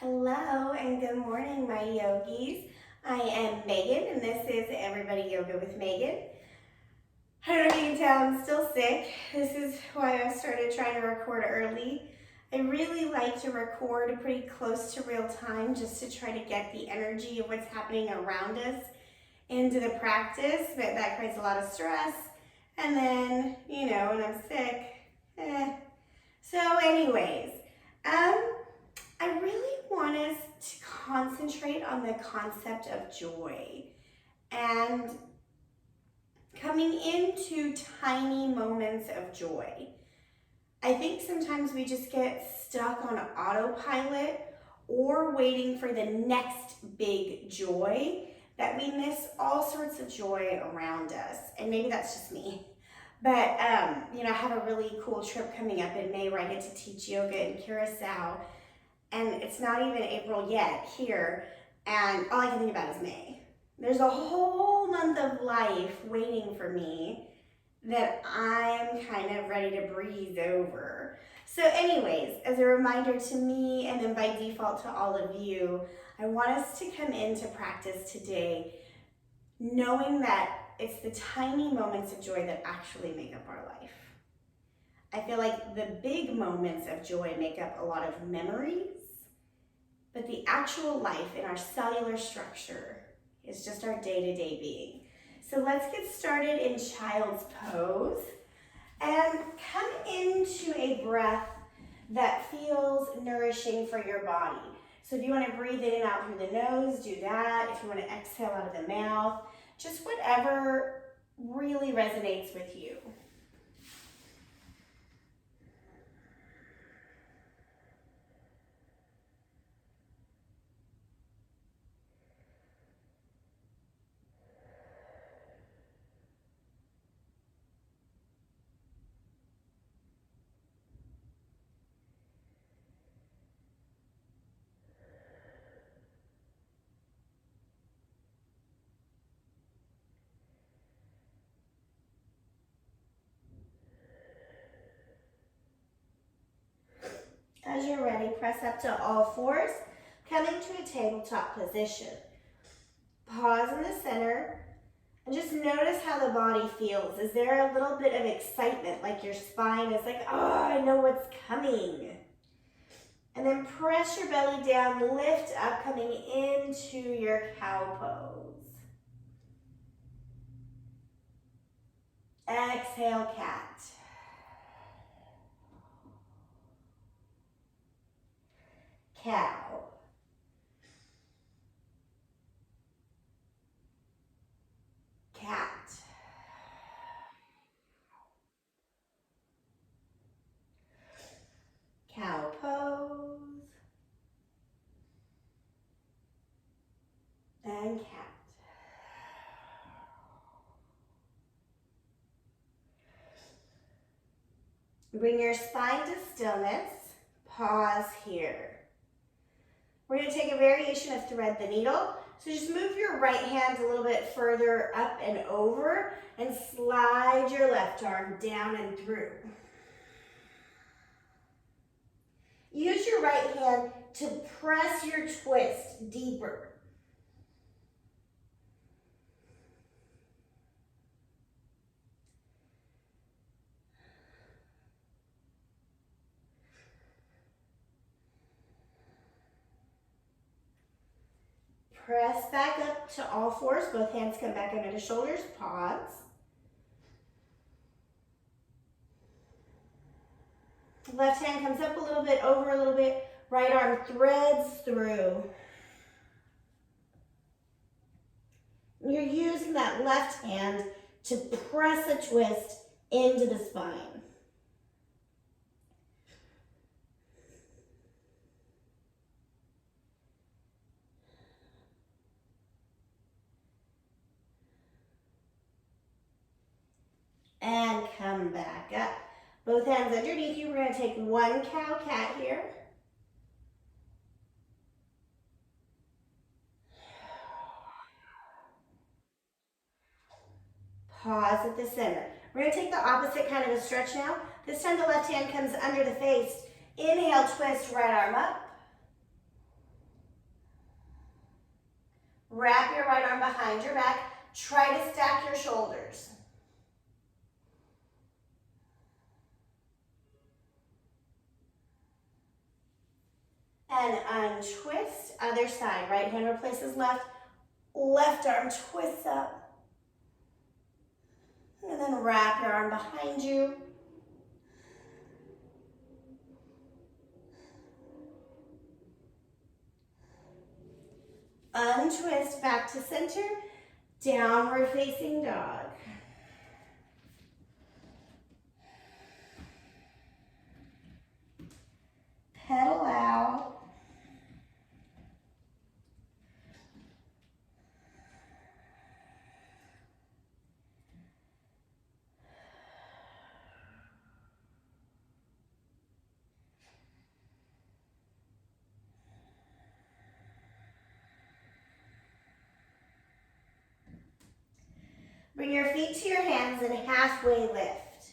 Hello and good morning, my yogis. I am Megan, and this is Everybody Yoga with Megan. I don't know if you can tell I'm still sick. This is why I started trying to record early. I really like to record pretty close to real time just to try to get the energy of what's happening around us into the practice, but that creates a lot of stress. And then, when I'm sick, So anyways, I really want us to concentrate on the concept of joy and coming into tiny moments of joy. I think sometimes we just get stuck on autopilot or waiting for the next big joy that we miss all sorts of joy around us. And maybe that's just me. But, I have a really cool trip coming up in May where I get to teach yoga in Curacao. And it's not even April yet here, and all I can think about is May. There's a whole month of life waiting for me that I'm kind of ready to breeze over. So anyways, as a reminder to me, and then by default to all of you, I want us to come into practice today knowing that it's the tiny moments of joy that actually make up our life. I feel like the big moments of joy make up a lot of memories, but the actual life in our cellular structure is just our day-to-day being. So let's get started in child's pose and come into a breath that feels nourishing for your body. So if you want to breathe in and out through the nose, do that. If you want to exhale out of the mouth, just whatever really resonates with you. As you're ready, press up to all fours, coming to a tabletop position. Pause in the center, and just notice how the body feels. Is there a little bit of excitement, like your spine is like, oh, I know what's coming? And then press your belly down, lift up, coming into your cow pose. Exhale, cat. Cow. Cat. Cow pose. And cat. Bring your spine to stillness. Pause here. We're going to take a variation of thread the needle. So just move your right hand a little bit further up and over and slide your left arm down and through. Use your right hand to press your twist deeper. Press back up to all fours. Both hands come back under the shoulders. Pause. Left hand comes up a little bit, over a little bit. Right arm threads through. You're using that left hand to press a twist into the spine. And come back up. Both hands underneath you. We're going to take one cow cat here. Pause at the center. We're going to take the opposite kind of a stretch now. This time the left hand comes under the face. Inhale, twist, right arm up. behind your back. Try to stack your shoulders. And untwist, other side. Right hand replaces left, left arm twists up. And then wrap your arm behind you. Untwist back to center, downward facing dog. Pedal out. Bring your feet to your hands and halfway lift.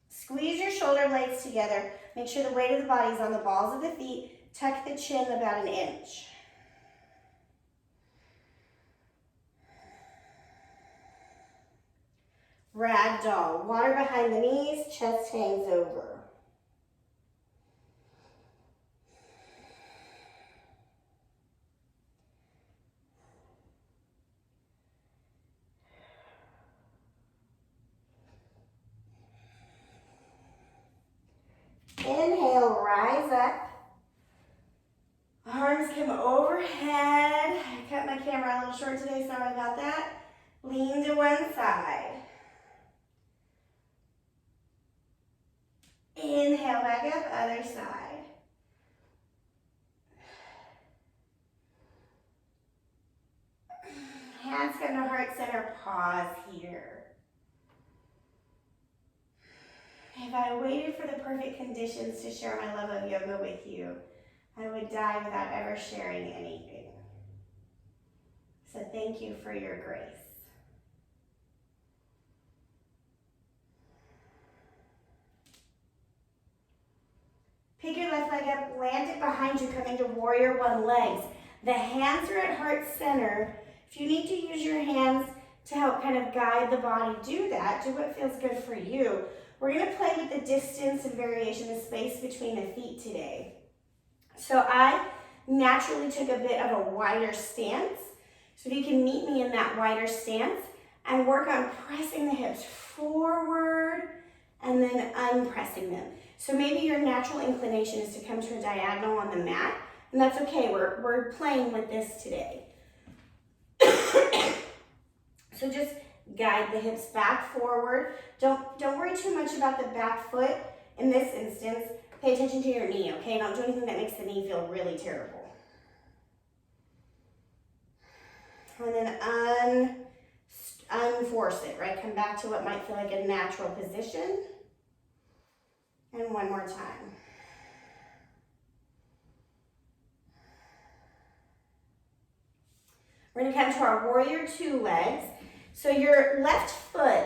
Squeeze your shoulder blades together. Make sure the weight of the body is on the balls of the feet. Tuck the chin about an inch. Ragdoll. Water behind the knees, chest hangs over. Inhale, rise up. Arms come overhead. I cut my camera a little short today, sorry about that. Lean to one side. Inhale, back up, other side. Hands come to heart center, pause here. If I waited for the perfect conditions to share my love of yoga with you, I would die without ever sharing anything. So thank you for your grace. Pick your left leg up, land it behind you, coming to warrior one legs. The hands are at heart center. If you need to use your hands to help kind of guide the body, do that. Do what feels good for you. We're going to play with the distance and variation, the space between the feet today. So I naturally took a bit of a wider stance. So if you can meet me in that wider stance and work on pressing the hips forward and then unpressing them. So maybe your natural inclination is to come to a diagonal on the mat, and that's okay. We're playing with this today. So just guide the hips back forward. Don't worry too much about the back foot in this instance. Pay attention to your knee, okay? Don't do anything that makes the knee feel really terrible. And then unforce it, right? Come back to what might feel like a natural position. And one more time. We're going to come to our warrior two legs. So your left foot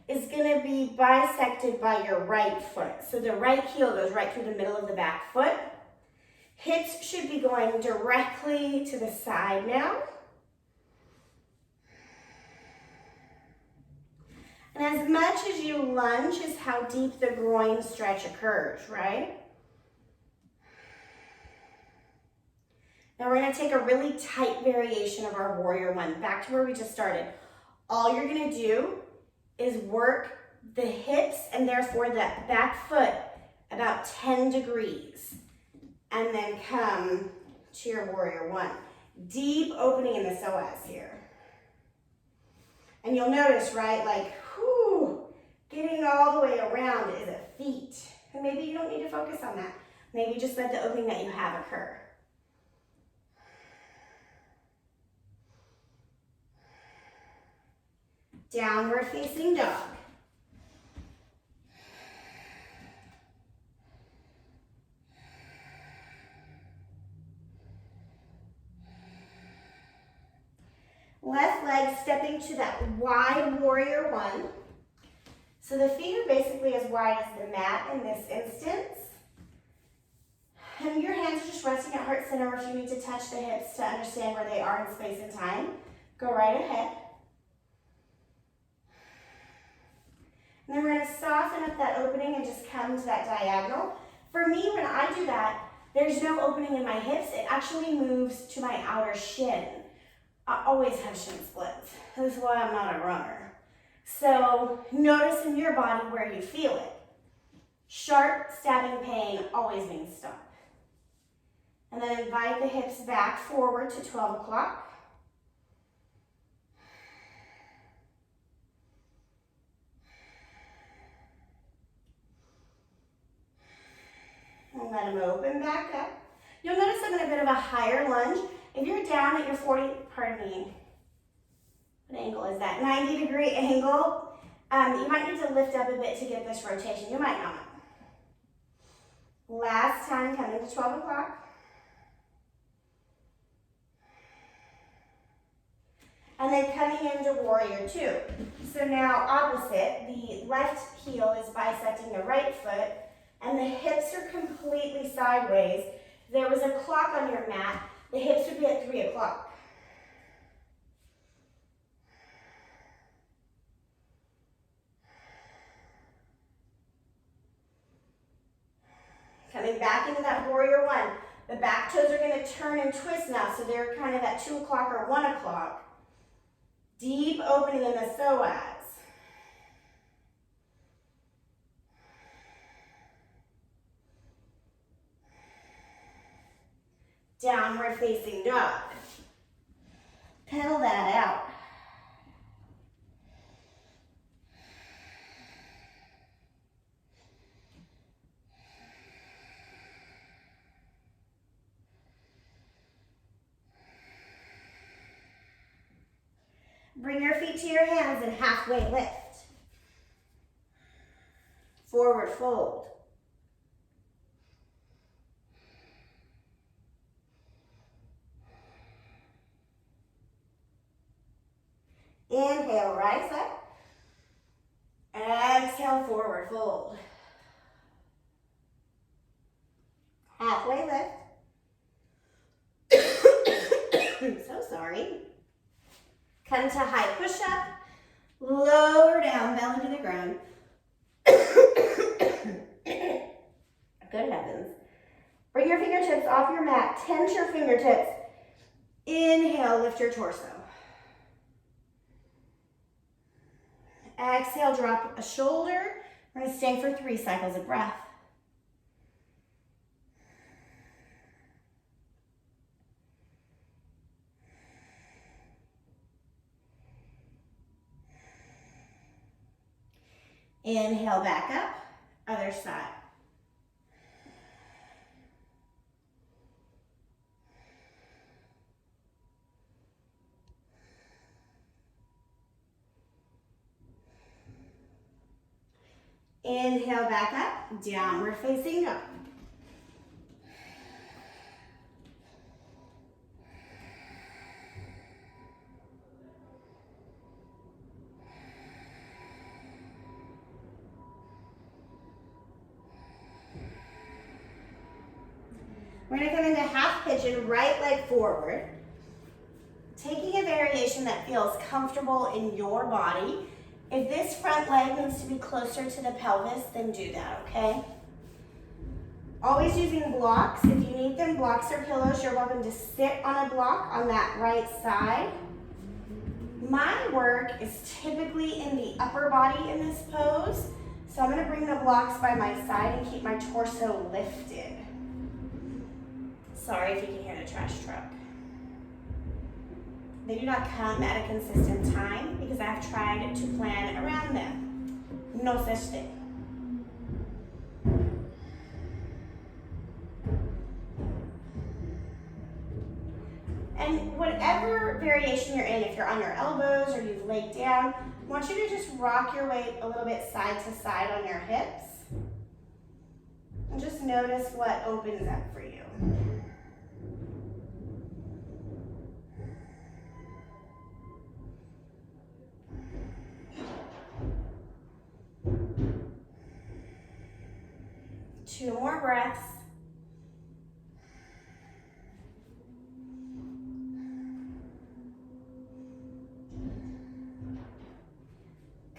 is going to be bisected by your right foot. So the right heel goes right through the middle of the back foot. Hips should be going directly to the side now. And as much as you lunge is how deep the groin stretch occurs, right? Now we're going to take a really tight variation of our warrior one, back to where we just started. All you're going to do is work the hips and therefore that back foot about 10 degrees. And then come to your warrior one. Deep opening in the psoas here. And you'll notice, right, like, whew, getting all the way around is a feat. And maybe you don't need to focus on that. Maybe just let the opening that you have occur. Downward facing dog. Left leg stepping to that wide warrior one. So the feet are basically as wide as the mat in this instance. And your hands are just resting at heart center. person, or if you need to touch the hips to understand where they are in space and time, go right ahead. And then we're going to soften up that opening and just come to that diagonal. For me, when I do that, there's no opening in my hips. It actually moves to my outer shin. I always have shin splits. This is why I'm not a runner. So notice in your body where you feel it. Sharp stabbing pain always means stop. And then invite the hips back forward to 12 o'clock. And let them open back up. You'll notice I'm in a bit of a higher lunge. If you're down at your 40, pardon me, what angle is that? 90-degree angle. You might need to lift up a bit to get this rotation. You might not. Last time, coming to 12 o'clock. And then coming into warrior two. So now opposite, the left heel is bisecting the right foot, and the hips are completely sideways. If there was a clock on your mat, the hips would be at 3 o'clock. Coming back into that warrior one. The back toes are going to turn and twist now, so they're kind of at 2 o'clock or 1 o'clock. Deep opening in the psoas. Downward facing dog. Pedal that out. Bring your feet to your hands and halfway lift. Forward fold. Inhale, rise up. Exhale, forward fold. Halfway lift. So sorry. Come to high push-up. Lower down, belly to the ground. Good heavens. Bring your fingertips off your mat. Tense your fingertips. Inhale, lift your torso. Exhale, drop a shoulder. We're going to stay for 3 cycles of breath. Inhale, back up. Other side. Inhale, back up, downward facing dog. We're going to come into half pigeon, right leg forward. Taking a variation that feels comfortable in your body. If this front leg needs to be closer to the pelvis, then do that, okay? Always using blocks. If you need them, blocks or pillows, you're welcome to sit on a block on that right side. My work is typically in the upper body in this pose, so I'm going to bring the blocks by my side and keep my torso lifted. Sorry if you can hear the trash truck. They do not come at a consistent time because I've tried to plan around them. No such thing. And whatever variation you're in, if you're on your elbows or you've laid down, I want you to just rock your weight a little bit side to side on your hips. And just notice what opens up for you. Two more breaths.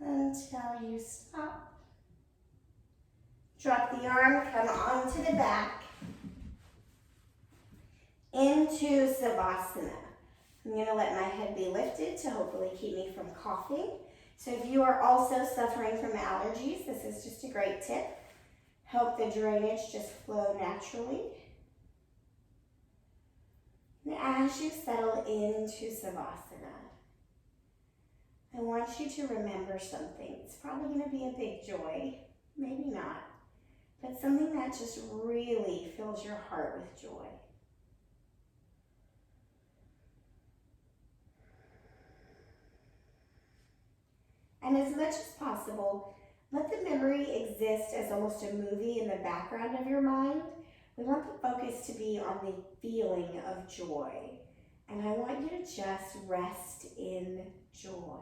until you stop. Drop the arm, come onto the back, into Savasana. I'm going to let my head be lifted to hopefully keep me from coughing. So if you are also suffering from allergies, this is just a great tip. Help the drainage just flow naturally. And as you settle into Savasana, I want you to remember something. It's probably going to be a big joy, maybe not, but something that just really fills your heart with joy. And as much as possible, let the memory exist as almost a movie in the background of your mind. We want the focus to be on the feeling of joy. And I want you to just rest in joy.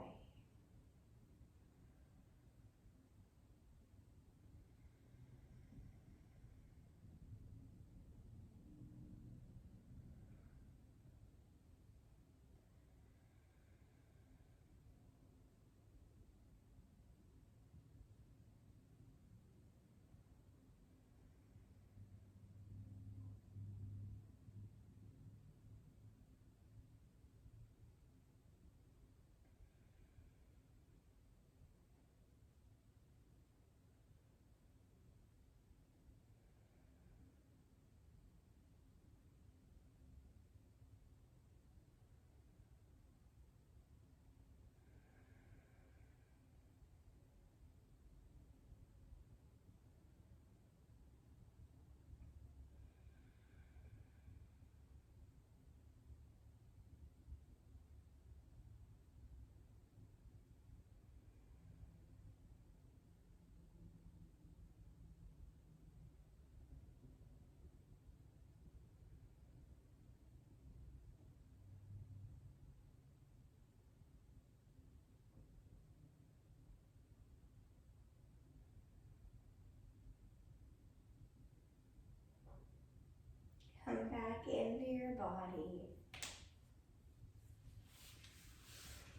Come back into your body.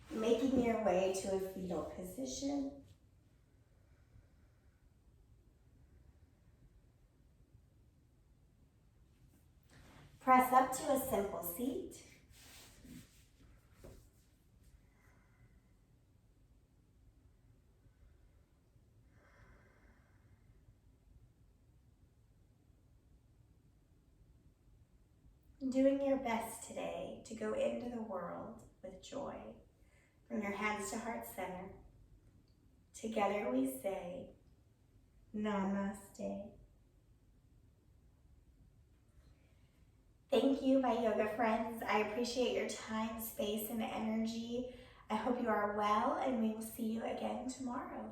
Making your way to a fetal position. Press up to a simple seat. Doing your best today to go into the world with joy. Bring your hands to heart center. Together we say, Namaste. Thank you, my yoga friends. I appreciate your time, space, and energy. I hope you are well, and we will see you again tomorrow.